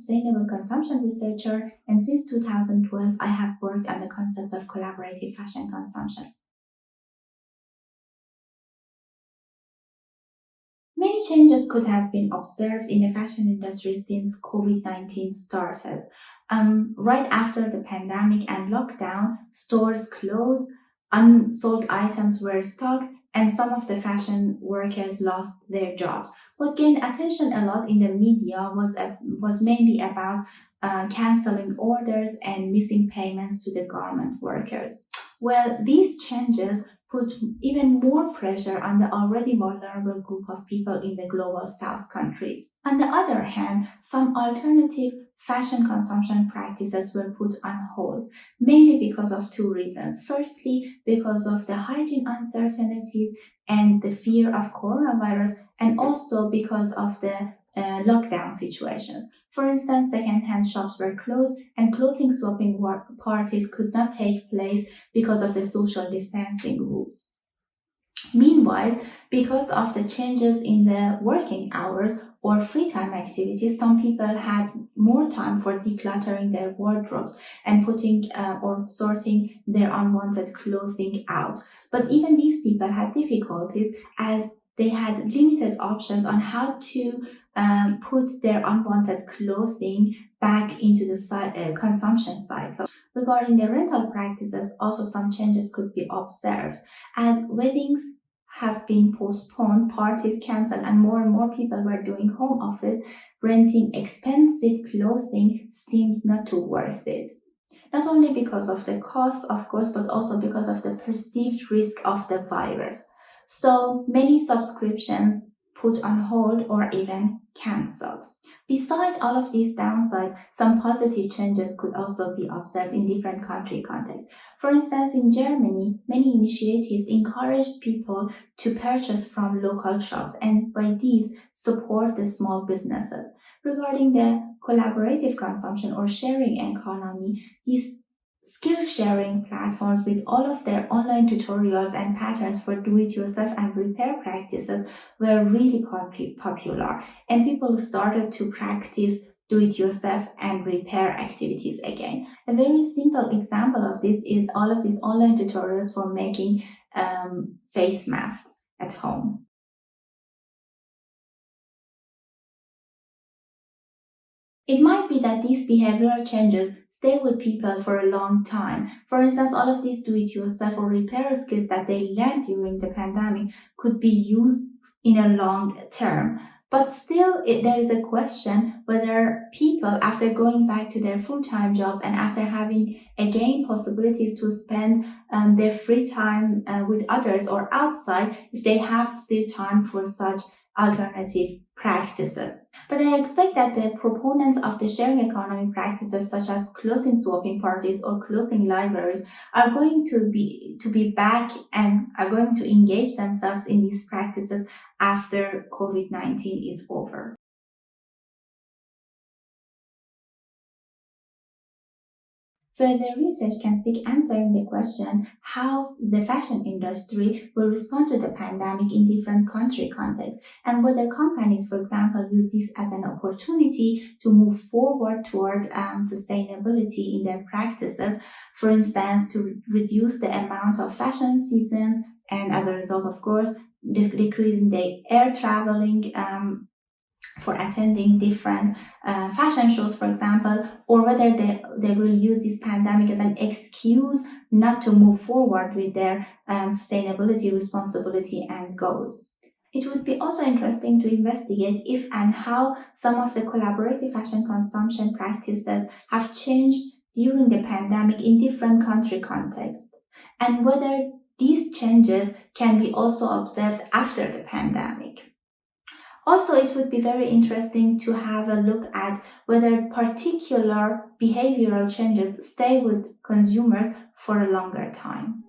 sustainable consumption researcher, and since 2012, I have worked on the concept of collaborative fashion consumption. Many changes could have been observed in the fashion industry since COVID-19 started. Right after the pandemic and lockdown, stores closed, unsold items were stocked, and some of the fashion workers lost their jobs. What gained attention a lot in the media was mainly about canceling orders and missing payments to the garment workers. Well, these changes put even more pressure on the already vulnerable group of people in the global south countries. On the other hand, some alternative fashion consumption practices were put on hold, mainly because of two reasons. Firstly, because of the hygiene uncertainties and the fear of coronavirus, and also because of the lockdown situations. For instance, second-hand shops were closed and clothing swapping parties could not take place because of the social distancing rules. Meanwhile, because of the changes in the working hours or free time activities, some people had more time for decluttering their wardrobes and putting or sorting their unwanted clothing out. But even these people had difficulties as they had limited options on how to put their unwanted clothing back into the consumption cycle. Regarding the rental practices, also some changes could be observed as weddings have been postponed, parties cancelled, and more people were doing home office. Renting expensive clothing seemed not too worth it. Not only because of the cost, of course, but also because of the perceived risk of the virus. So many subscriptions put on hold or even cancelled. Besides all of these downsides, some positive changes could also be observed in different country contexts. For instance, in Germany, many initiatives encouraged people to purchase from local shops and by these support the small businesses. Regarding the collaborative consumption or sharing economy, these skill sharing platforms with all of their online tutorials and patterns for do-it-yourself and repair practices were really popular, and people started to practice do-it-yourself and repair activities again. A very simple example of this is all of these online tutorials for making face masks at home. It might be that these behavioral changes stay with people for a long time. For instance, all of these do-it-yourself or repair skills that they learned during the pandemic could be used in a long term. But still, there is a question whether people, after going back to their full-time jobs and after having again possibilities to spend their free time with others or outside, if they have still time for such alternative practices. But I expect that the proponents of the sharing economy practices such as clothing swapping parties or clothing libraries are going to be back and are going to engage themselves in these practices after COVID-19 is over. Further research can seek answering the question how the fashion industry will respond to the pandemic in different country contexts and whether companies, for example, use this as an opportunity to move forward toward sustainability in their practices, for instance, to reduce the amount of fashion seasons and as a result, of course, decreasing the air traveling for attending different fashion shows, for example, or whether they will use this pandemic as an excuse not to move forward with their sustainability, responsibility, and goals. It would be also interesting to investigate if and how some of the collaborative fashion consumption practices have changed during the pandemic in different country contexts, and whether these changes can be also observed after the pandemic. Also, it would be very interesting to have a look at whether particular behavioral changes stay with consumers for a longer time.